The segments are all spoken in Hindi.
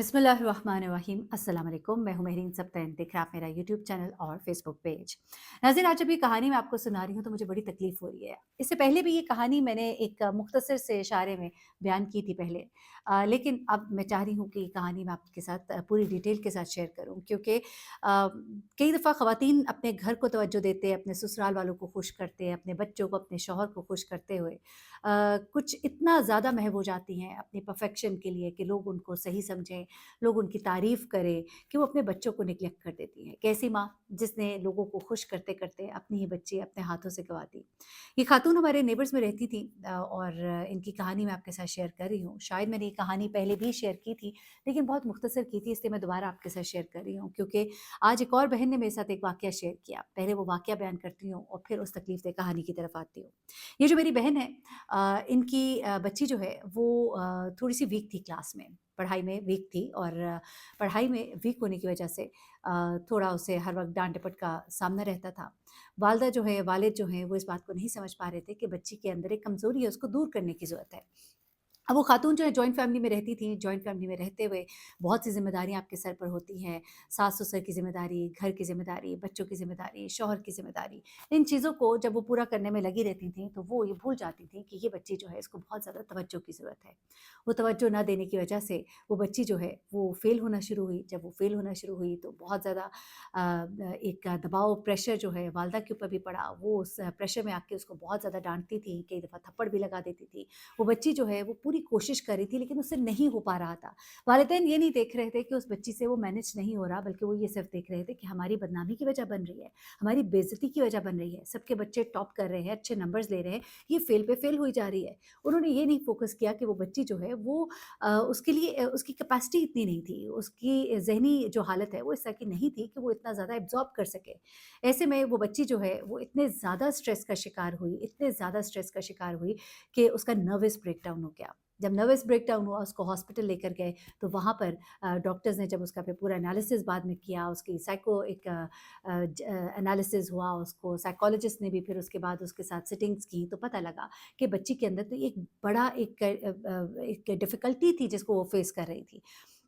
बिस्मिल्लाहिर्रहमानिर्रहीम अस्सलाम वालेकुम। मैं हूं महरीन सबतैन, देख रहे हैं आप मेरा यूट्यूब चैनल और फेसबुक पेज। नाज़रीन, आज जब ये कहानी मैं आपको सुना रही हूँ तो मुझे बड़ी तकलीफ़ हो रही है। इससे पहले भी ये कहानी मैंने एक मुख्तसर से इशारे में बयान की थी पहले। लेकिन अब मैं चाह रही हूँ कि ये कहानी मैं आपके साथ पूरी डिटेल के साथ शेयर करूँ, क्योंकि कई दफ़ा ख़वातीन अपने घर को तवज्जो देते हैं, अपने ससुराल वालों को खुश करते हैं, अपने बच्चों को, अपने शौहर को खुश करते हुए कुछ इतना ज़्यादा महव हो जाती हैं अपनी परफेक्शन के लिए कि लोग उनको सही समझें, लोग उनकी तारीफ़ करें, कि वो अपने बच्चों को नेग्लेक्ट कर देती हैं। कैसी माँ जिसने लोगों को खुश करते-करते अपनी ही बच्ची अपने हाथों से गँवा दी। ये खातून हमारे नेबर्स में रहती थी और इनकी कहानी मैं आपके साथ शेयर कर रही हूँ। शायद मैंने ये कहानी पहले भी शेयर की थी, लेकिन बहुत मुख्तसर की थी, इसलिए मैं दोबारा आपके साथ शेयर कर रही हूँ, क्योंकि आज एक और बहन ने मेरे साथ एक वाक़या शेयर किया। पहले वो वाक़या बयान करती हूँ और फिर उस तकलीफ़देह कहानी की तरफ आती हूँ। ये जो मेरी बहन है, इनकी बच्ची जो है वो थोड़ी-सी वीक थी क्लास में, पढ़ाई में वीक थी और पढ़ाई में वीक होने की वजह से थोड़ा उसे हर वक़्त डाँट-डपट का सामना रहता था। वालिदा जो है, वालिद जो हैं, वो इस बात को नहीं समझ पा रहे थे कि बच्ची के अंदर एक कमज़ोरी है, उसको दूर करने की ज़रूरत है। अब वो खातून जो है जॉइंट फ़ैमिली में रहती थी, जॉइंट फ़ैमिली में रहते हुए बहुत सी ज़िम्मेदारियाँ आपके सर पर होती हैं, सास-ससुर की ज़िम्मेदारी, घर की ज़िम्मेदारी, बच्चों की ज़िम्मेदारी, शौहर की ज़िम्मेदारी। इन चीज़ों को जब वो पूरा करने में लगी रहती थीं, तो वो ये भूल जाती थीं कि ये बच्ची जो है इसको बहुत ज़्यादा तवज्जो की ज़रूरत है। वो तवज्जो ना देने की वजह से वो बच्ची जो है वो फ़ेल होना शुरू हुई। जब वो फ़ेल होना शुरू हुई तो बहुत ज़्यादा एक दबाव, प्रेशर जो है वालिदा के ऊपर भी पड़ा। वो उस प्रेशर में आके उसको बहुत ज़्यादा डाँटती थी, कई दफ़ा थप्पड़ भी लगा देती थी। वो बच्ची जो है वो पूरी कोशिश कर रही थी, लेकिन उससे नहीं हो पा रहा था। वालिदैन ये नहीं देख रहे थे कि उस बच्ची से वो मैनेज नहीं हो रहा, बल्कि वो ये सिर्फ़ देख रहे थे कि हमारी बदनामी की वजह बन रही है, हमारी बेइज़्ज़ती की वजह बन रही है। सबके बच्चे टॉप कर रहे हैं, अच्छे नंबर्स ले रहे हैं, ये फ़ेल पे फ़ेल हुई जा रही है। उन्होंने ये नहीं फ़ोकस किया कि वो बच्ची जो है वो उसके लिए उसकी कैपेसिटी इतनी नहीं थी, उसकी ज़हनी जो हालत है वो इस तरह की नहीं थी कि वो इतना ज़्यादा एब्ज़ॉर्ब कर सके। ऐसे में वो बच्ची जो है वो इतने ज़्यादा स्ट्रेस का शिकार हुई, इतने ज़्यादा स्ट्रेस का शिकार हुई कि उसका नर्वस ब्रेकडाउन हो गया। जब नर्वस ब्रेकडाउन हुआ, उसको हॉस्पिटल लेकर गए, तो वहाँ पर डॉक्टर्स ने जब उसका फिर पूरा एनालिसिस बाद में किया, उसकी साइको एक एनालिसिस हुआ, उसको साइकोलॉजिस्ट ने भी फिर उसके बाद उसके साथ सिटिंग्स की, तो पता लगा कि बच्ची के अंदर तो एक बड़ा एक डिफ़िकल्टी थी जिसको वो फ़ेस कर रही थी।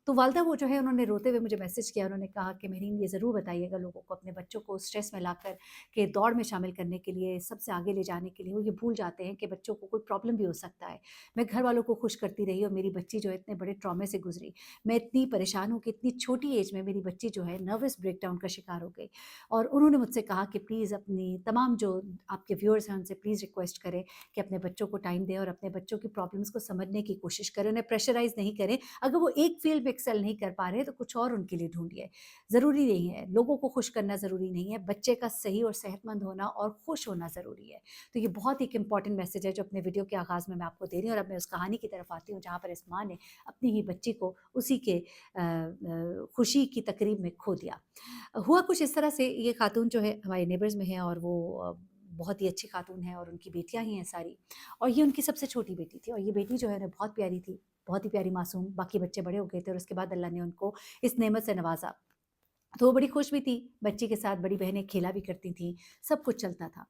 तो वालिदा वो जो है उन्होंने रोते हुए मुझे मैसेज किया, उन्होंने कहा कि मेहरीन, ये ज़रूर बताइएगा लोगों को, अपने बच्चों को स्ट्रेस में लाकर के दौड़ में शामिल करने के लिए, सबसे आगे ले जाने के लिए, वो ये भूल जाते हैं कि बच्चों को कोई प्रॉब्लम भी हो सकता है। मैं घर वालों को खुश करती रही और मेरी बच्ची जो है इतने बड़े ट्रॉमे से गुज़री। मैं इतनी परेशान हूँ कि इतनी छोटी एज में मेरी बच्ची जो है नर्वस ब्रेकडाउन का शिकार हो गई। और उन्होंने मुझसे कहा कि प्लीज़ अपनी तमाम जो आपके व्यूअर्स हैं उनसे प्लीज़ रिक्वेस्ट करें कि अपने बच्चों को टाइम दें और अपने बच्चों की प्रॉब्लम्स को समझने की कोशिश करें, उन्हें प्रेशराइज़ नहीं करें। अगर वो एक फ़ील्ड में एक्सेल नहीं कर पा रहे तो कुछ और उनके लिए ढूँढिए। ज़रूरी नहीं है, लोगों को खुश करना ज़रूरी नहीं है, बच्चे का सही और सेहतमंद होना और खुश होना ज़रूरी है। तो ये बहुत ही एक इम्पॉर्टेंट मैसेज है जो अपने वीडियो के आगाज़ में मैं आपको दे रही हूँ और अब मैं उस कहानी की तरफ आती हूँ जहाँ पर इस माँ ने अपनी ही बच्ची को उसी के खुशी की तकरीब में खो दिया। हुआ कुछ इस तरह से, ये खातून जो है हमारे नेबर्स में है और वो बहुत ही अच्छी खातून है और उनकी बेटियाँ ही हैं सारी, और ये उनकी सबसे छोटी बेटी थी और ये बेटी जो है ना बहुत प्यारी थी, बहुत ही प्यारी मासूम। बाकी बच्चे बड़े हो गए थे और उसके बाद अल्लाह ने उनको इस नेमत से नवाज़ा। तो वो बड़ी खुश भी थी, बच्ची के साथ बड़ी बहनें खेला भी करती थीं, सब कुछ चलता था।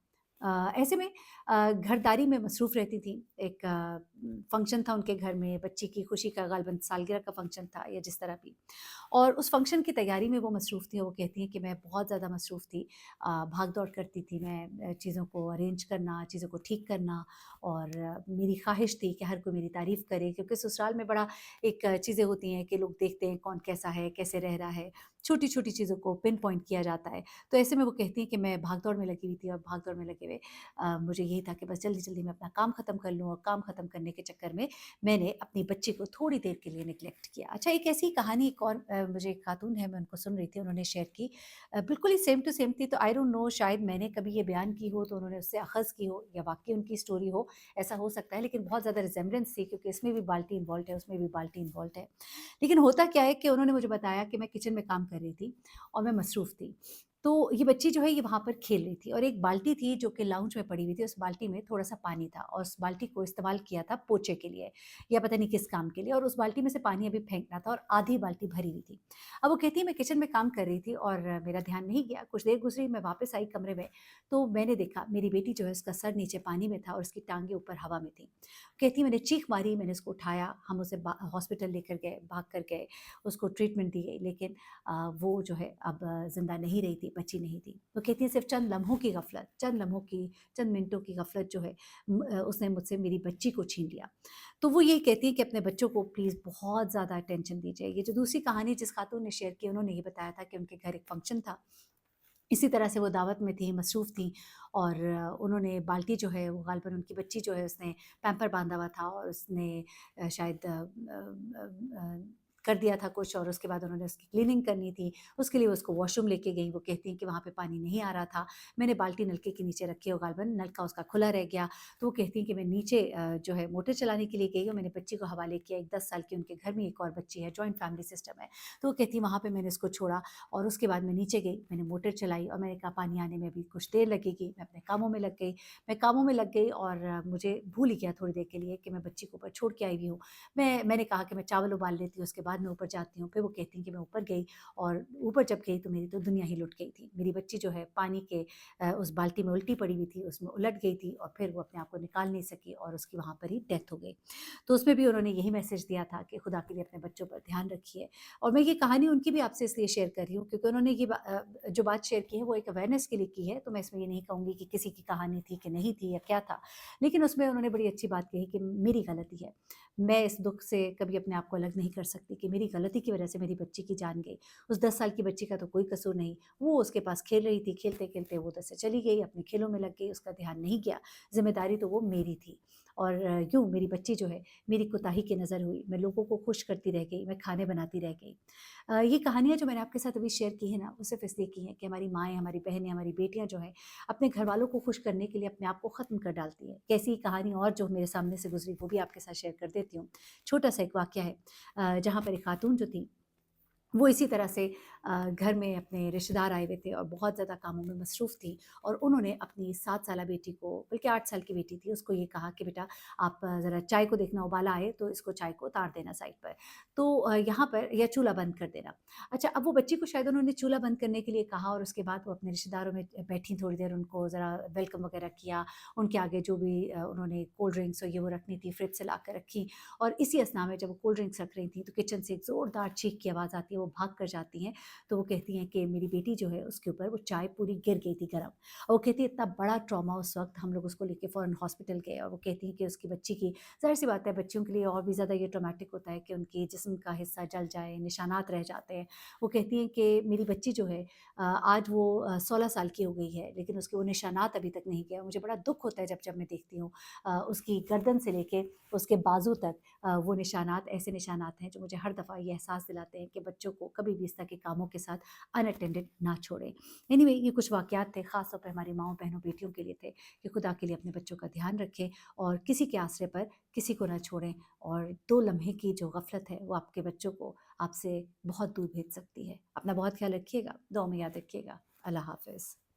ऐसे में घरदारी में मसरूफ़ रहती थीं। एक फंक्शन था उनके घर में, बच्ची की खुशी का ग़ालिबन सालगिरह का फंक्शन था या जिस तरह भी। और उस फंक्शन की तैयारी में वो मसरूफ़ थी और वो कहती हैं कि मैं बहुत ज़्यादा मसरूफ़ थी। भाग-दौड़ करती थी मैं, चीज़ों को अरेंज करना, चीज़ों को ठीक करना, और मेरी ख़्वाहिश थी कि हर कोई मेरी तारीफ़ करे, क्योंकि ससुराल में बड़ा एक चीज़ें होती हैं कि लोग देखते हैं कौन कैसा है, कैसे रह रहा है, छोटी-छोटी चीज़ों को पिन पॉइंट किया जाता है। तो ऐसे में वो कहती हैं कि मैं भाग-दौड़ में लगी हुई थी और भाग-दौड़ में लगे हुए मुझे यही था कि बस जल्दी-जल्दी मैं अपना काम ख़त्म कर लूँ, और काम ख़त्म करने के चक्कर में मैंने अपनी बच्ची को थोड़ी देर के लिए नेग्लेक्ट किया। अच्छा, एक ऐसी कहानी एक और मुझे एक खातून है, मैं उनको सुन रही थी, उन्होंने शेयर की, बिल्कुल ही सेम टू सेम थी। तो आई डोंट नो, शायद मैंने कभी ये बयान की हो तो उन्होंने उससे अख़ज़ की हो या वाक़ई उनकी स्टोरी हो, ऐसा हो सकता है। लेकिन बहुत ज़्यादा रिज़ेम्बलेंस थी, क्योंकि इसमें भी बाल्टी इन्वॉल्व्ड है, उसमें भी बाल्टी इन्वॉल्व्ड है। लेकिन होता क्या है कि उन्होंने मुझे बताया कि मैं किचन में काम कर रही थी और मैं मसरूफ़ थी। तो ये बच्ची जो है ये वहाँ पर खेल रही थी और एक बाल्टी थी जो कि लाउंज में पड़ी हुई थी, उस बाल्टी में थोड़ा-सा पानी था और उस बाल्टी को इस्तेमाल किया था पोंछे के लिए या पता नहीं किस काम के लिए, और उस बाल्टी में से पानी अभी फेंकना था और आधी बाल्टी भरी हुई थी। अब वो कहती है मैं किचन में काम कर रही थी और मेरा ध्यान नहीं गया, कुछ देर गुज़री, मैं वापस आई कमरे में, तो मैंने देखा मेरी बेटी जो है उसका सर नीचे पानी में था और उसकी टाँगें ऊपर हवा में थी। कहती है मैंने चीख मारी, मैंने उसको उठाया, हम उसे हॉस्पिटल लेकर गए, भाग कर गए, उसको ट्रीटमेंट दी गई, लेकिन वो जो है अब ज़िंदा नहीं रही थी, बची नहीं थी। वो कहती है सिर्फ़ चंद लम्हों की गफ़लत, चंद लम्हों की, चंद मिनटों की गफ़लत जो है उसने मुझसे मेरी बच्ची को छीन लिया। तो वो यही कहती हैं कि अपने बच्चों को प्लीज़ बहुत ज़्यादा अटेंशन दीजिए। ये जो दूसरी कहानी जिस खातून ने शेयर की, उन्होंने ये बताया था कि उनके घर एक फ़ंक्शन था। इसी तरह से वो दावत में थी, मसरूफ़ थीं और उन्होंने बाल्टी जो है वो ग़ालिबन उनकी बच्ची जो है उसने पैम्पर बाँधा हुआ था और उसने शायद कर दिया था कुछ, और उसके बाद उन्होंने उसकी क्लीनिंग करनी थी। उसके लिए वो उसको वॉशरूम लेके गईं। वो कहती हैं कि वहाँ पे पानी नहीं आ रहा था। मैंने बाल्टी नलके के नीचे रखी और ग़ालिबन नलका उसका खुला रह गया। तो वो कहती हैं कि मैं नीचे जो है मोटर चलाने के लिए गई और मैंने बच्ची को हवाले किया। एक 10 साल की उनके घर में एक और बच्ची है, जॉइंट फैमिली सिस्टम है। तो वो कहती हैं वहाँ पे मैंने इसको छोड़ा और उसके बाद मैं नीचे गई, मैंने मोटर चलाई और मैंने कहा पानी आने में अभी कुछ देर लगेगी, मैं अपने कामों में लग गई। मैं कामों में लग गई और मुझे भूल ही गया थोड़ी देर के लिए कि मैं बच्ची को ऊपर छोड़ के आई हुई हूँ। मैंने कहा कि मैं चावल उबाल लेती हूँ, उसके बाद मैं ऊपर जाती हूँ। फिर वो कहती हैं कि मैं ऊपर गई और ऊपर जब गई तो मेरी तो दुनिया ही लुट गई थी। मेरी बच्ची जो है पानी के उस बाल्टी में उल्टी पड़ी हुई थी, उसमें उलट गई थी और फिर वो अपने आप को निकाल नहीं सकी और उसकी वहाँ पर ही डेथ हो गई। तो उसमें भी उन्होंने यही मैसेज दिया था कि खुदा के लिए अपने बच्चों पर ध्यान रखिए। और मैं ये कहानी उनकी भी आपसे इसलिए शेयर कर रही हूँ क्योंकि उन्होंने जो बात शेयर की है वो एक अवेयरनेस के लिए की है, तो मैं इसमें ये नहीं कहूँगी कि किसी की कहानी थी कि नहीं थी या क्या था। लेकिन उसमें उन्होंने बड़ी अच्छी बात कही कि मेरी गलती है। मैं इस दुःख से कभी अपने आप को अलग नहीं कर सकती कि मेरी गलती की वजह से मेरी बच्ची की जान गई। उस 10 साल की बच्ची का तो कोई कसूर नहीं। वो उसके पास खेल रही थी, खेलते-खेलते वो उधर से चली गई, अपने खेलों में लग गई, उसका ध्यान नहीं गया। ज़िम्मेदारी तो वो मेरी थी और यूँ मेरी बच्ची जो है मेरी कोताही की नज़र हुई, मैं लोगों को खुश करती रह गई, मैं खाने बनाती रह गई। ये कहानियाँ जो मैंने आपके साथ अभी शेयर की हैं ना, वो सिर्फ़ इसलिए की हैं कि हमारी माएँ, हमारी बहनें, हमारी बेटियाँ जो हैं, अपने घरवालों को खुश करने के लिए अपने आप को ख़त्म कर डालती हैं। कैसी कहानी और जो मेरे सामने से गुज़री, वो भी आपके साथ शेयर कर देती हूँ। छोटा-सा एक वाक़या है जहाँ पर एक खातून जो थी वो इसी तरह से घर में अपने रिश्तेदार आए हुए थे और बहुत ज़्यादा कामों में मसरूफ़ थी और उन्होंने अपनी 7 साला बेटी को, बल्कि 8 साल की बेटी थी, उसको ये कहा कि बेटा आप ज़रा चाय को देखना, उबाला आए तो इसको चाय को उतार देना साइड पर। तो यहाँ पर या चूल्हा बंद कर देना। अच्छा, अब वो बच्ची को शायद उन्होंने चूल्हा बंद करने के लिए कहा और उसके बाद वो अपने रिश्तेदारों में बैठी थोड़ी देर, उनको ज़रा वेलकम वगैरह किया। उनके आगे जो भी उन्होंने कोल्ड ड्रिंक्स और ये वो रखनी थी, फ्रिज से ला कर रखी और इसी अस्थना में जब वो कोल्ड ड्रिंक्स रख रही थी, तो किचन से एक ज़ोरदार चीख की आवाज़ आती है, वो भाग कर जाती हैं। तो वो कहती हैं कि मेरी बेटी जो है उसके ऊपर वो चाय पूरी गिर गई थी गरम। और वो कहती है इतना बड़ा ट्रॉमा उस वक़्त, हम लोग उसको लेके फ़ौरन हॉस्पिटल गए और वो कहती हैं कि उसकी बच्ची की, ज़ाहिर-सी बात है बच्चियों के लिए और भी ज़्यादा ये ट्रॉमेटिक होता है कि उनके जिस्म का हिस्सा जल जाए, निशानात रह जाते हैं। वो कहती हैं कि मेरी बच्ची जो है आज वो 16 साल की हो गई है, लेकिन उसके वो निशानात अभी तक नहीं गए और मुझे बड़ा दुःख होता है जब-जब मैं देखती हूँ उसकी गर्दन से लेके उसके बाजू तक वो निशानात ऐसे निशानात हैं जो मुझे हर दफ़ा ये एहसास दिलाते हैं कि बच्चों को कभी भी इस तरह के कामों के साथ अनअटेंडेड ना छोड़ें। एनीवे ये कुछ वाक़यात थे, ख़ास तौर पे हमारी माँओं, बहनों, बेटियों के लिए थे कि खुदा के लिए अपने बच्चों का ध्यान रखें और किसी के आसरे पर किसी को ना छोड़ें और 2 लम्हे की जो ग़फ़लत है वो आपके बच्चों को आपसे बहुत दूर भेज सकती है। अपना बहुत ख़्याल रखिएगा, दुआ में याद रखिएगा। अल्लाह हाफ़िज़।